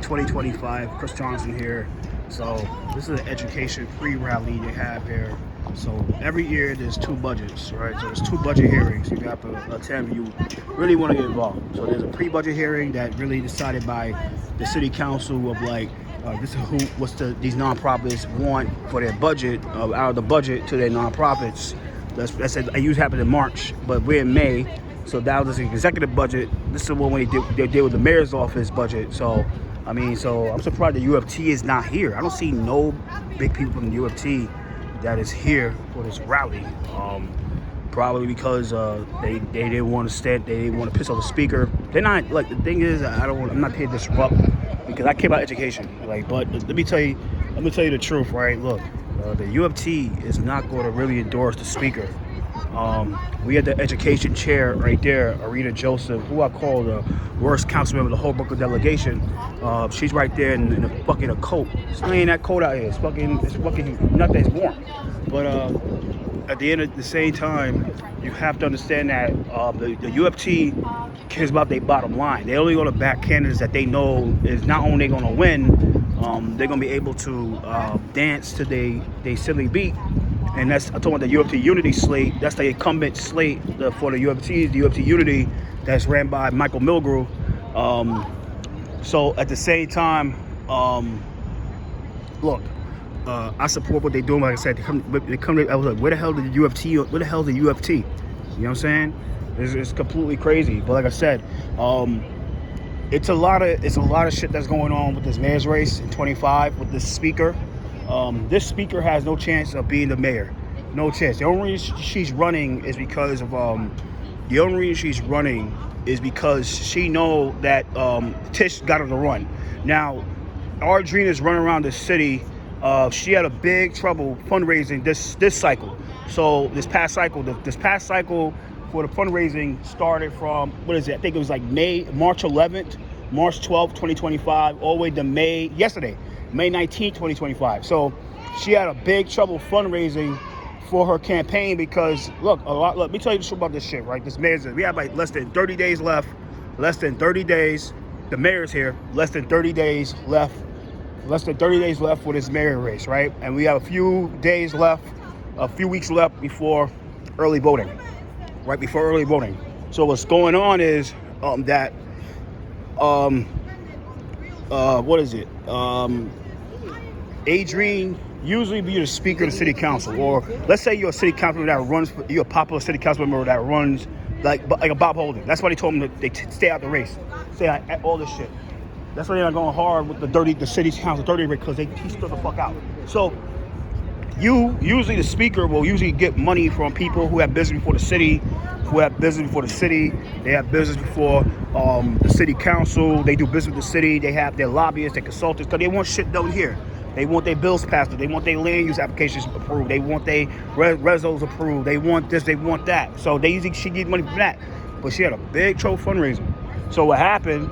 2025. Chris Johnson here. So this is an education pre-rally they have here. So every year there's two budgets, right? So there's two budget hearings you have to attend if you really want to get involved. So there's a pre-budget hearing that really decided by the city council of like, this is these nonprofits want for their budget, out of the budget to their nonprofits. That's it usually happens in March, but we're in May. So that was the executive budget. This is the one they did with the mayor's office budget. So, I mean, so I'm surprised the UFT is not here. I don't see no big people from the UFT that is here for this rally. Probably because they didn't want to stand. They didn't want to piss off the speaker. They're not like the thing is I'm not here to disrupt because I care about education. Like, but let me tell you the truth, right? Look, the UFT is not going to really endorse the speaker. We had the education chair right there, Arita Joseph, who I call the worst council member of the whole Brooklyn delegation. She's right there in a coat. It's not even that cold out here. It's fucking nothing. It's warm. But at the same time, you have to understand that the UFT cares about their bottom line. They're only going to back candidates that they know is not only going to win, they're going to be able to dance to they silly beat. And I'm talking about the UFT Unity slate. That's the incumbent slate for the UFT Unity that's ran by Michael Milgrew. So at the same time, look, I support what they're doing. Like I said, I was like, where the hell did the UFT? Where the hell is the UFT? You know what I'm saying? It's completely crazy. But like I said, it's a lot of shit that's going on with this mayor's race in 25 with this speaker. This speaker has no chance of being the mayor. No chance. The only reason she's running is because of she know that Tish got her to run. Now, Audrina's running around the city. She had a big trouble fundraising this cycle. So this past cycle for the fundraising started from I think it was like March 11th, March 12th, 2025, all the way to May 19th, 2025. So she had a big trouble fundraising for her campaign because look, let me tell you the truth about this shit, right? This mayor's, we have like less than 30 days left. Less than 30 days. The mayor's here. Less than 30 days left. Less than 30 days left for this mayor race, right? And we have a few weeks left before early voting. Right before early voting. So what's going on is Adrienne usually be the speaker of the city council, or let's say you're a city council member that runs, you're a popular city council member that runs like a Bob Holden. That's why they told him that they stay out the race, stay out all this shit. That's why they're not going hard with the city council dirty race because he stood the fuck out. So usually the speaker will usually get money from people who have business before the city, They have business before the city council. They do business with the city. They have their lobbyists, their consultants, because they want shit done here. They want their bills passed. They want their land use applications approved. They want their resos approved. They want this. They want that. So she get money from that. But she had a big trouble fundraising. So what happened?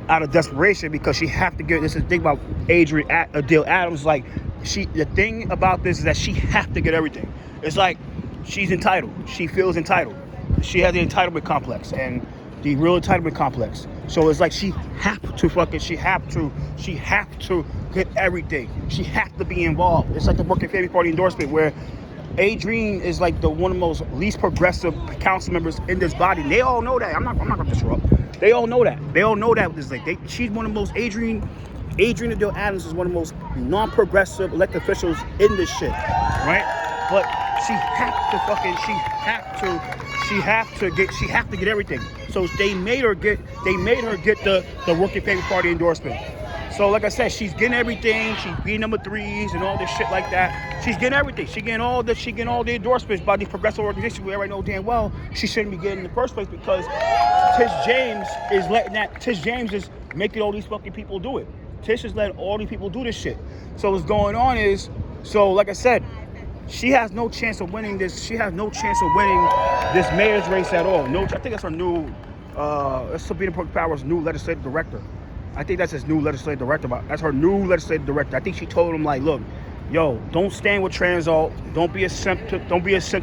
Out of desperation, because she have to get this is the thing about Adele Adams. Like the thing about this is that she have to get everything. It's like she's entitled. She feels entitled. She has the entitlement complex and the real entitlement complex. So it's like she have to get everything. She have to be involved. It's like the Working Family Party endorsement where Adrienne is like one of the most least progressive council members in this body. And they all know that. I'm not gonna disrupt. They all know that. It's like she's one of the most Adrienne Adele Adams is one of the most non-progressive elected officials in this shit, right? But she have to get everything. So they made her get the Working Family Party endorsement. So like I said, she's getting everything. She's being number 3s and all this shit like that. She's getting everything. She getting all the endorsements by these progressive organizations where everybody know damn well she shouldn't be getting in the first place because Tish James is making all these fucking people do it. Tish is letting all these people do this shit. So what's going on is, like I said, she has no chance of winning this. She has no chance of winning this mayor's race at all. No, I think that's her new, that's Sabina Powers' new legislative director. I think that's his new legislative director. That's her new legislative director. I think she told him like, look, yo, don't stand with Transalt. Don't be a simp to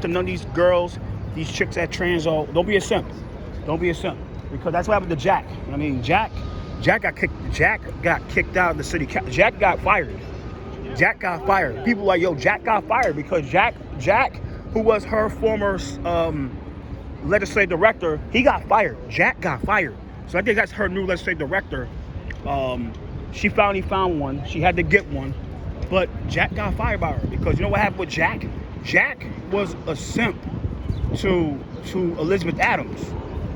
none of these girls, these chicks at Transalt. Don't be a simp. Because that's what happened to Jack. I mean, Jack Jack got kicked out of the city. Jack got fired. Jack got fired. People like, yo, Jack got fired because Jack, who was her former legislative director, he got fired. Jack got fired. So I think that's her new legislative director. She finally found one. She had to get one. But Jack got fired by her because you know what happened with Jack? Jack was a simp to Elizabeth Adams.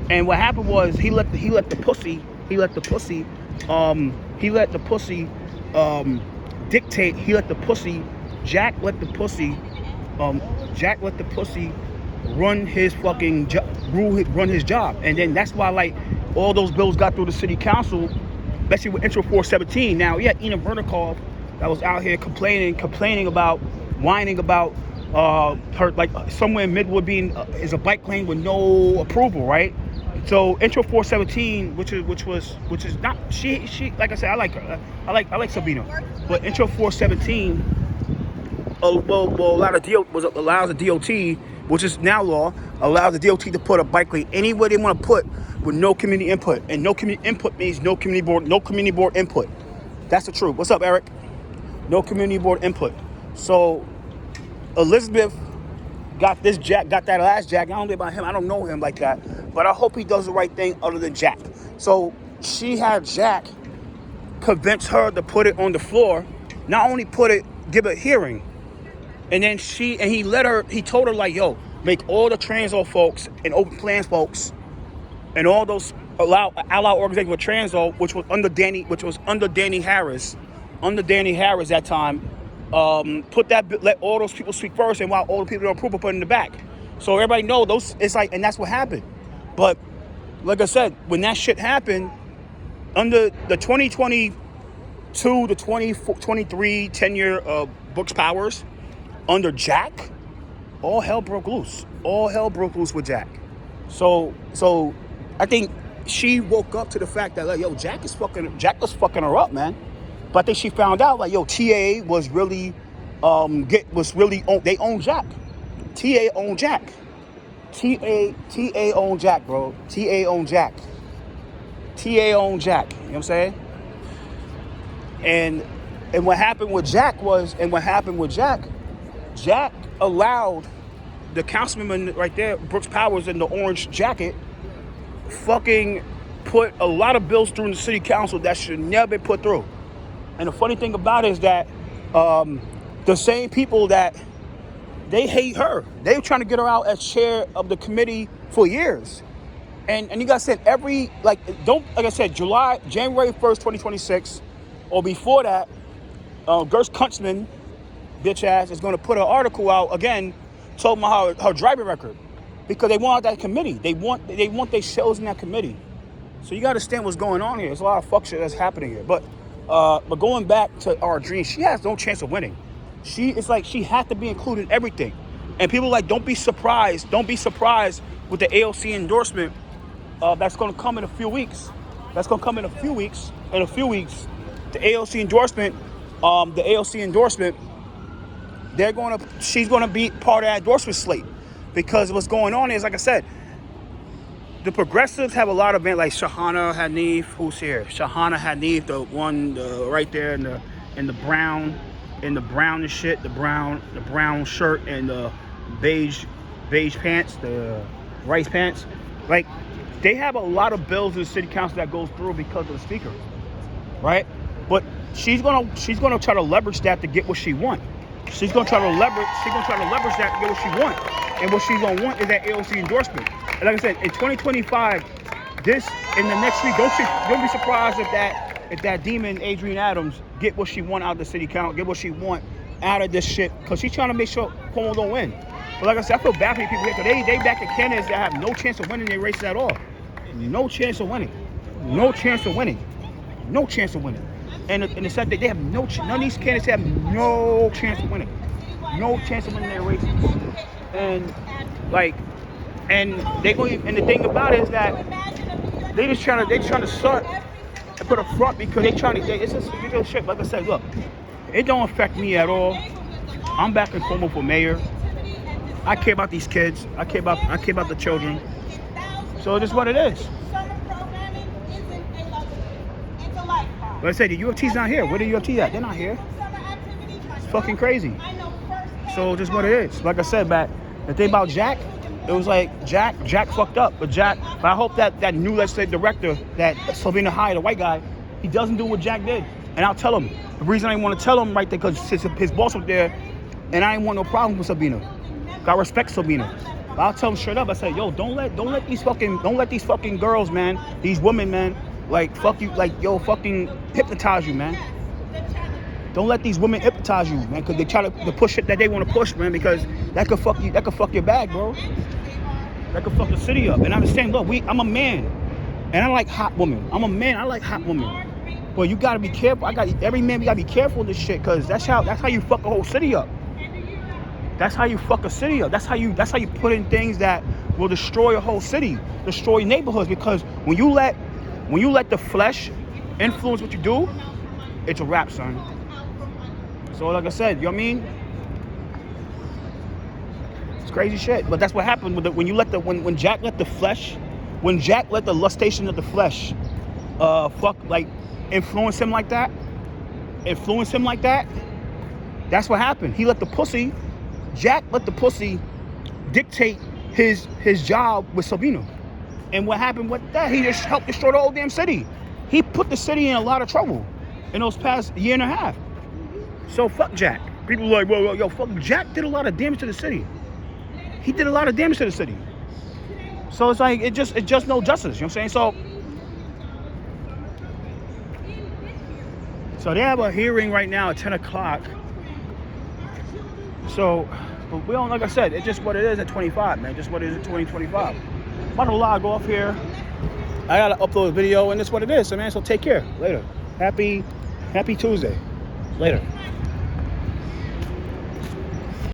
And what happened was he let the pussy dictate. Jack let the pussy run his fucking run his job. And then that's why like all those bills got through the city council, especially with Intro 417. Now yeah, Ina Vernikov that was out here complaining about, whining about her, like somewhere in Midwood being is a bike lane with no approval, right? So Intro 417, which is not she like I said, I like her. I like Sabina, but Intro 417 allows the DOT, which is now law, allows the DOT to put a bike lane anywhere they want to put with no community input, and no community input means no community board input. That's the truth. What's up, Eric? No community board input. So Elizabeth got that last Jack. I don't know about him. I don't know him like that. But I hope he does the right thing other than Jack. So she had Jack convince her to put it on the floor. Not only give a hearing. And then he told her like, yo, make all the Transall folks and Open Plans folks and all those allow organizations with Transall, which was under Danny Harris that time. Let all those people speak first, and while all the people don't approve, put it in the back. So everybody know those. It's like, and that's what happened. But like I said, when that shit happened, under the 2022 to 2023 tenure of Brooks Powers, under Jack, all hell broke loose. All hell broke loose with Jack. So I think she woke up to the fact that like, yo, Jack was fucking her up, man. But I think she found out like, yo, TA was really, they own Jack. TA owned Jack. TA owned Jack, bro. TA owned Jack. You know what I'm saying? And what happened with Jack Jack allowed the councilman right there, Brooks Powers, in the orange jacket, fucking put a lot of bills through in the city council that should never be put through. And the funny thing about it is that the same people that they hate her, they were trying to get her out as chair of the committee for years. And you guys said January 1st, 2026, or before that, Gerst Kuntzman, bitch ass, is going to put an article out again, talking about her driving record, because they want out that committee. They want their shows in that committee. So you got to understand what's going on here. There's a lot of fuck shit that's happening here. But going back to our dream, she has no chance of winning. It's like she had to be included in everything. And people like, don't be surprised with the AOC endorsement that's going to come in a few weeks. The AOC endorsement, she's going to be part of that endorsement slate. Because what's going on is, like I said, the progressives have a lot of men like Shahana Hanif, who's here. Shahana Hanif, the one right there in the brown and shit, the brown shirt and the beige pants, the rice pants. Like, they have a lot of bills in the city council that goes through because of the speaker, right? But she's gonna try to leverage that to get what she wants. She's gonna try to leverage that to get what she wants. And what she's gonna want is that AOC endorsement. And like I said, in 2025, in the next week, don't be surprised if that demon Adrienne Adams get what she want out of the city council, get what she want out of this shit, because she's trying to make sure Cuomo don't win. But like I said, I feel bad for these people here, because they back to candidates that have no chance of winning their races at all. No chance of winning. And the sad thing, they have none of these candidates have no chance of winning. No chance of winning their races. And the thing about it is that they trying to start and put a front, because it's just shit. Like I said, look, it don't affect me at all. I'm back in Cuomo for mayor. I care about these kids. I care about the children. So it is what it is. But I said the UFT's not here. Where the UFT at? They're not here. It's fucking crazy. So just what it is. Like I said, Matt, the thing about Jack, it was like Jack fucked up. But I hope that new legislative director that Slovenia hired, a white guy, he doesn't do what Jack did. And I'll tell him. The reason I didn't want to tell him right there because his boss was there, and I didn't want no problem with Sabina. I respect Sabina. But I'll tell him straight up. I said, yo, don't let these fucking girls, man, these women, man, like fuck you, like yo, fucking hypnotize you, man. Don't let these women hypnotize you, man, because they try to push shit that they want to push, man, because that could fuck you, that could fuck your bag, bro. That could fuck the city up. And I understand, look, I'm a man, and I like hot women. I'm a man, I like hot women. But you gotta be careful. Every man, we gotta be careful of this shit, cause that's how you fuck a whole city up. That's how you fuck a city up. That's how you put in things that will destroy a whole city, destroy neighborhoods. Because when you let the flesh influence what you do, it's a wrap, son. So like I said, you know what I mean? It's crazy shit. But that's what happened when Jack let the flesh, when Jack let the lustation of the flesh, influence him like that. That's what happened. He let the pussy. Jack let the pussy dictate his job with Sabina. And what happened with that? He just helped destroy the whole damn city. He put the city in a lot of trouble in those past year and a half. So fuck Jack. People are like, whoa, yo, fuck Jack did a lot of damage to the city. He did a lot of damage to the city. So it's like it just no justice. You know what I'm saying? So they have a hearing right now at 10 o'clock. So, but we don't, like I said, it's just what it is at 25, man. Just what it is at 2025. I'm about to log off here. I gotta upload a video, and that's what it is. So, man, so take care. Later. Happy Tuesday. Later.